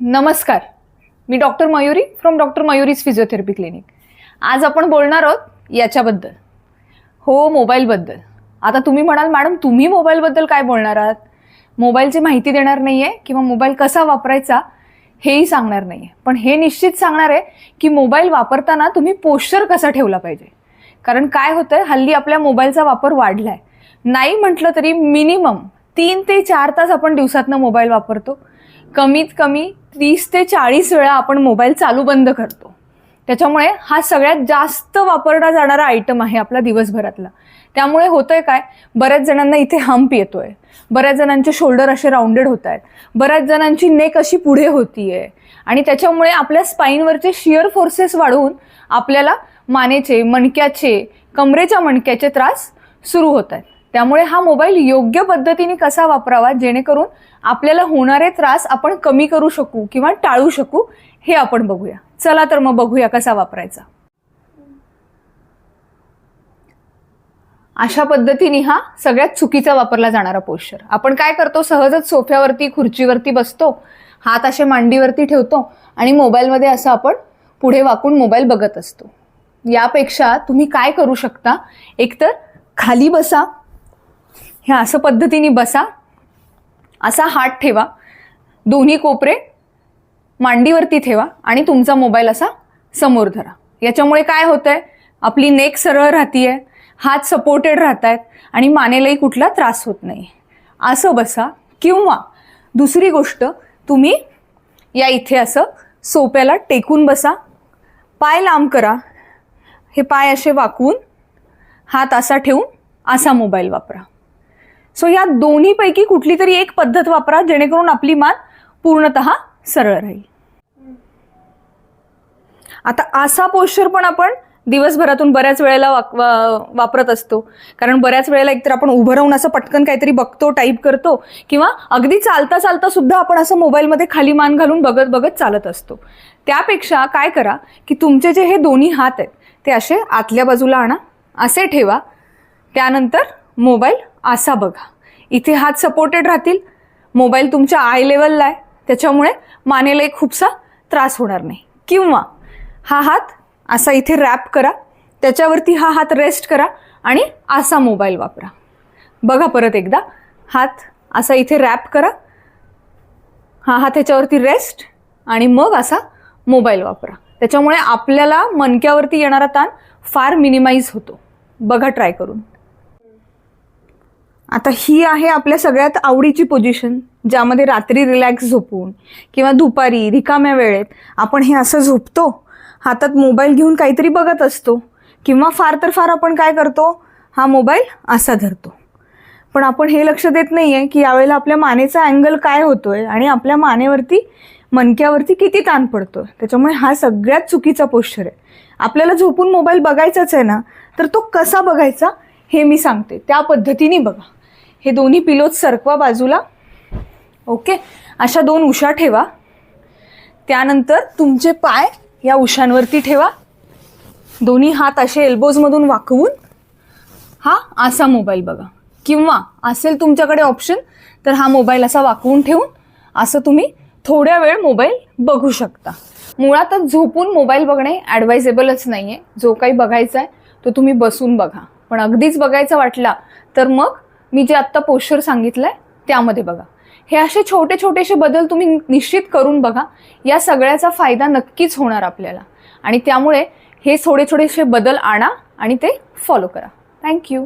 नमस्कार, मी doctor Mayuri from doctor Mayuri's physiotherapy clinic. आज आपण बोलणार आहोत याच्याबद्दल, हो मोबाईलबद्दल. आता तुम्ही म्हणाल मॅडम तुम्ही मोबाईलबद्दल काय बोलणार आहात? मोबाईलची माहिती देणार नाही आहे किंवा मोबाईल कसा वापरायचा हेही सांगणार नाही आहे, पण हे निश्चित सांगणार आहे की मोबाईल वापरताना तुम्ही पोश्चर कसा ठेवला पाहिजे. कारण काय होतं आहे, हल्ली आपल्या मोबाईलचा वापर वाढला आहे. नाही म्हटलं तरी मिनिमम 3 ते 4 तास आपण दिवसातनं मोबाईल वापरतो. कमीत कमी 30 ते 40 वेळा आपण मोबाईल चालू बंद करतो. त्याच्यामुळे हा सगळ्यात जास्त वापरला जाणारा आयटम आहे आपला दिवसभरातला. त्यामुळे होतंय काय, बऱ्याच जणांना इथे हंप येतोय, बऱ्याच जणांचे शोल्डर असे राऊंडेड होत आहेत, बऱ्याच जणांची नेक अशी पुढे होतीये आणि त्याच्यामुळे आपल्या स्पाईनवरचे शिअर फोर्सेस वाढून आपल्याला मानेचे, मणक्याचे, कमरेच्या मणक्याचे त्रास सुरू होत आहेत. त्यामुळे हा मोबाईल योग्य पद्धतीने कसा वापरावा जेणेकरून आपल्याला होणारे त्रास आपण कमी करू शकू किंवा टाळू शकू हे आपण बघूया. चला तर मग बघूया कसा वापरायचा. अशा पद्धतीने हा सगळ्यात चुकीचा वापरला जाणारा पोश्चर. आपण काय करतो, सहजच सोफ्यावरती खुर्चीवरती बसतो, हात असे मांडीवरती ठेवतो आणि मोबाईलमध्ये असं आपण पुढे वाकून मोबाईल बघत असतो. यापेक्षा तुम्ही काय करू शकता, एकतर खाली बसा, ह्या असं पद्धतीने बसा, असा हात ठेवा, दोन्ही कोपरे मांडीवरती ठेवा आणि तुमचा मोबाईल असा समोर धरा. याच्यामुळे काय होतंय, आपली नेक सरळ राहतीये, हात सपोर्टेड राहत आहेत आणि मानेलाही कुठला त्रास होत नाही. असं बसा. किंवा दुसरी गोष्ट, तुम्ही या इथे असं सोप्याला टेकून बसा, पाय लांब करा, हे पाय असे वाकवून हात असा ठेवून असा मोबाईल वापरा. सो या दोन्हीपैकी कुठली तरी एक पद्धत वापरा जेणेकरून आपली मान पूर्णतः सरळ राहील. आता असा पोश्चर पण आपण दिवसभरातून बऱ्याच वेळेला वापरत असतो. कारण बऱ्याच वेळेला एकतर आपण उभं राहून असं पटकन काहीतरी बघतो, टाईप करतो, किंवा अगदी चालता चालता सुद्धा आपण असं मोबाईलमध्ये खाली मान घालून बघत बघत चालत असतो. त्यापेक्षा काय करा की तुमचे जे हे दोन्ही हात आहेत ते असे आतल्या बाजूला आणा, असे ठेवा. त्यानंतर मोबाईल असा बघा, इथे हात सपोर्टेड राहतील, मोबाईल तुमच्या आय लेवलला आहे, त्याच्यामुळे मानेला एक खूपसा त्रास होणार नाही. किंवा हा हात असा इथे रॅप करा, त्याच्यावरती हा हात रेस्ट करा आणि असा मोबाईल वापरा. बघा परत एकदा, हात असा इथे रॅप करा, हा हात ह्याच्यावरती रेस्ट आणि मग असा मोबाईल वापरा. त्याच्यामुळे आपल्याला मणक्यावरती येणारा ताण फार मिनिमाइज होतो. बघा ट्राय करून. आता ही आहे आपल्या सगळ्यात आवडीची पोझिशन, ज्यामध्ये रात्री रिलॅक्स झोपून किंवा दुपारी रिकाम्या वेळेत आपण हे असं झोपतो, हातात मोबाईल घेऊन काहीतरी बघत असतो, किंवा फार तर फार आपण काय करतो, हा मोबाईल असा धरतो. पण आपण हे लक्ष देत नाही आहे की यावेळेला आपल्या मानेचा अँगल काय होतोय आणि आपल्या मानेवरती, मणक्यावरती किती ताण पडतोय. त्याच्यामुळे हा सगळ्यात चुकीचा पोश्चर आहे. आपल्याला झोपून मोबाईल बघायचाच आहे ना, तर तो कसा बघायचा हे मी सांगते, त्या पद्धतीने बघा. हे दोन्ही पिलोज सरकवा बाजूला, ओके. अशा 2 उशा ठेवा. त्यानंतर तुमचे पाय या उशांवरती ठेवा, दोन्ही हात असे एल्बोजमधून वाकवून हा असा मोबाईल बघा. किंवा असेल तुमच्याकडे ऑप्शन तर हा मोबाईल असा वाकवून ठेवून असं तुम्ही थोड्या वेळ मोबाईल बघू शकता. मुळातच झोपून मोबाईल बघणे ॲडवायझेबलच नाही आहे. जो काही बघायचा आहे तो तुम्ही बसून बघा, पण अगदीच बघायचा वाटला तर मग मी जे आत्ता पोश्चर सांगितलं आहे त्यामध्ये बघा. हे असे छोटे छोटेसे बदल तुम्ही निश्चित करून बघा, या सगळ्याचा फायदा नक्कीच होणार आपल्याला. आणि त्यामुळे हे थोडे थोडेसे बदल आणा आणि ते फॉलो करा. थँक्यू.